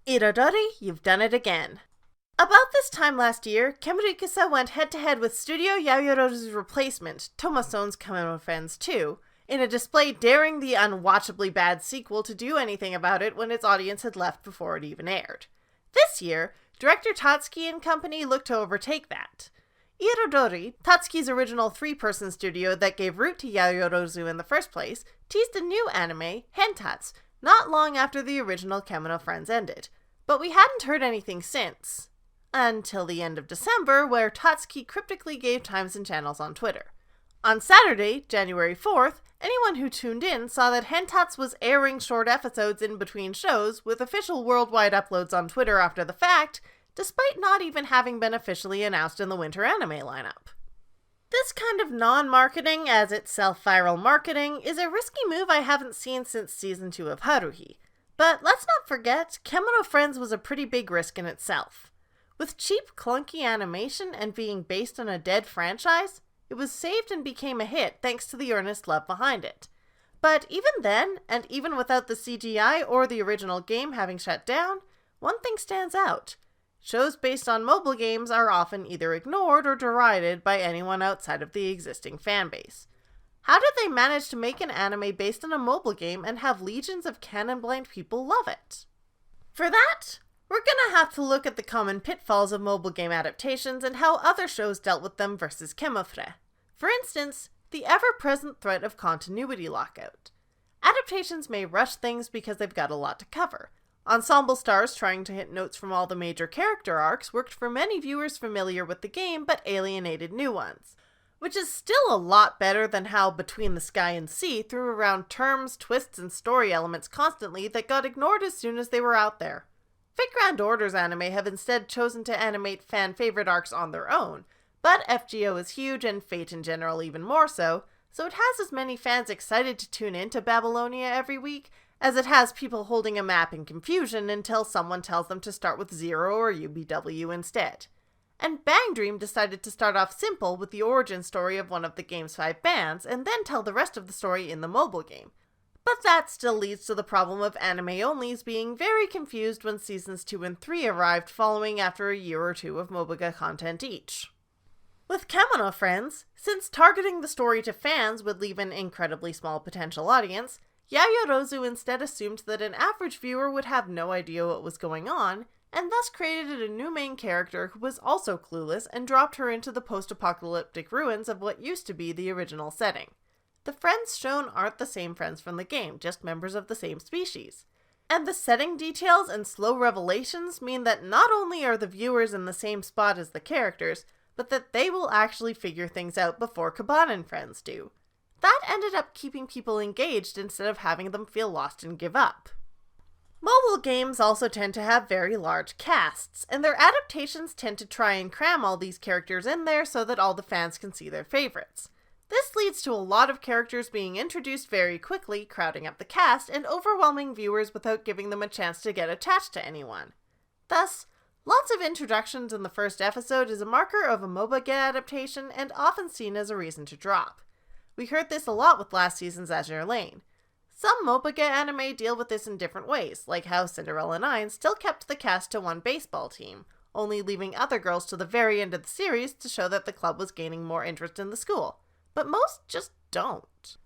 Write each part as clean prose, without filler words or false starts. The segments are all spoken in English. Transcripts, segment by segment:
Irodori, you've done it again. About this time last year, Kemono went head-to-head with Studio Yaoyorozu's replacement, Tomosone's Kemono Friends 2, in a display daring the unwatchably bad sequel to do anything about it when its audience had left before it even aired. This year, director Tatsuki and company looked to overtake that. Irodori, Tatsuki's original three-person studio that gave root to Yaoyorozu in the first place, teased a new anime, Hentats, not long after the original Kemono Friends ended. But we hadn't heard anything since. Until the end of December, where Tatsuki cryptically gave times and channels on Twitter. On Saturday, January 4th, anyone who tuned in saw that Hentats was airing short episodes in between shows, with official worldwide uploads on Twitter after the fact, despite not even having been officially announced in the winter anime lineup. This kind of non-marketing, as itself viral marketing, is a risky move I haven't seen since Season 2 of Haruhi. But let's not forget, Kemono Friends was a pretty big risk in itself. With cheap, clunky animation and being based on a dead franchise, it was saved and became a hit thanks to the earnest love behind it. But even then, and even without the CGI or the original game having shut down, one thing stands out. Shows based on mobile games are often either ignored or derided by anyone outside of the existing fanbase. How did they manage to make an anime based on a mobile game and have legions of canon-blind people love it? For that, we're gonna have to look at the common pitfalls of mobile game adaptations and how other shows dealt with them versus Kemono. For instance, the ever-present threat of continuity lockout. Adaptations may rush things because they've got a lot to cover. Ensemble stars trying to hit notes from all the major character arcs worked for many viewers familiar with the game but alienated new ones. Which is still a lot better than how Between the Sky and Sea threw around terms, twists, and story elements constantly that got ignored as soon as they were out there. Fate Grand Order's anime have instead chosen to animate fan-favorite arcs on their own, but FGO is huge and Fate in general even more so it has as many fans excited to tune in to Babylonia every week as it has people holding a map in confusion until someone tells them to start with Zero or UBW instead. And Bang Dream decided to start off simple with the origin story of one of the game's 5 bands, and then tell the rest of the story in the mobile game. But that still leads to the problem of anime-onlys being very confused when Seasons 2 and 3 arrived following after a year or two of Mobage content each. With Kemono Friends, since targeting the story to fans would leave an incredibly small potential audience, Yaoyorozu instead assumed that an average viewer would have no idea what was going on, and thus created a new main character who was also clueless and dropped her into the post-apocalyptic ruins of what used to be the original setting. The friends shown aren't the same friends from the game, just members of the same species. And the setting details and slow revelations mean that not only are the viewers in the same spot as the characters, but that they will actually figure things out before Kaban and friends do. That ended up keeping people engaged instead of having them feel lost and give up. Mobile games also tend to have very large casts, and their adaptations tend to try and cram all these characters in there so that all the fans can see their favorites. This leads to a lot of characters being introduced very quickly, crowding up the cast, and overwhelming viewers without giving them a chance to get attached to anyone. Thus, lots of introductions in the first episode is a marker of a Mobage adaptation and often seen as a reason to drop. We heard this a lot with last season's Azure Lane. Some Mobage anime deal with this in different ways, like how Cinderella 9 still kept the cast to one baseball team, only leaving other girls to the very end of the series to show that the club was gaining more interest in the school. But most just don't.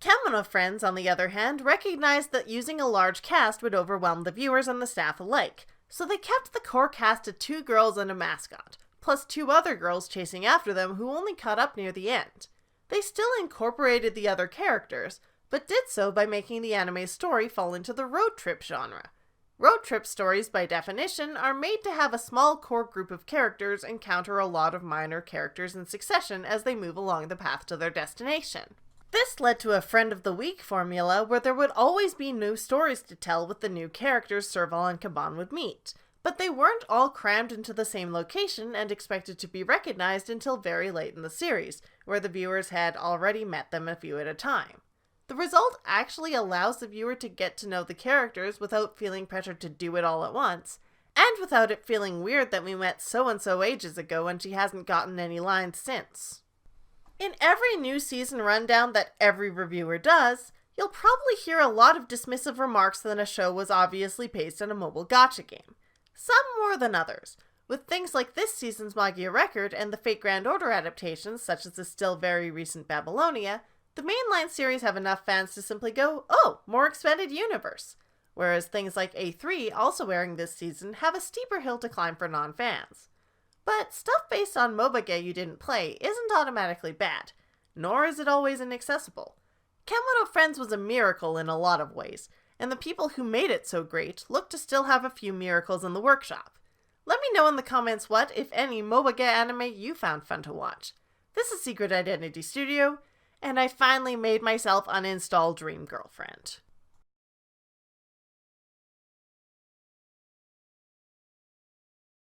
Kemono Friends, on the other hand, recognized that using a large cast would overwhelm the viewers and the staff alike, so they kept the core cast to 2 girls and a mascot, plus 2 other girls chasing after them who only caught up near the end. They still incorporated the other characters, but did so by making the anime's story fall into the road trip genre. Road trip stories, by definition, are made to have a small core group of characters encounter a lot of minor characters in succession as they move along the path to their destination. This led to a Friend of the Week formula where there would always be new stories to tell with the new characters Serval and Kaban would meet, but they weren't all crammed into the same location and expected to be recognized until very late in the series, where the viewers had already met them a few at a time. The result actually allows the viewer to get to know the characters without feeling pressured to do it all at once, and without it feeling weird that we met so-and-so ages ago and she hasn't gotten any lines since. In every new season rundown that every reviewer does, You'll probably hear a lot of dismissive remarks that a show was obviously based on a mobile gacha game. Some more than others. With things like this season's Magia Record and the Fate Grand Order adaptations, such as the still very recent Babylonia, the mainline series have enough fans to simply go, oh, more expanded universe. Whereas things like A3, also airing this season, have a steeper hill to climb for non-fans. But stuff based on Mobage you didn't play isn't automatically bad, nor is it always inaccessible. Kemono Friends was a miracle in a lot of ways, and the people who made it so great look to still have a few miracles in the workshop. Let me know in the comments what, if any, Mobage anime you found fun to watch. This is Secret Identity Studio, and I finally made myself uninstall Dream Girlfriend.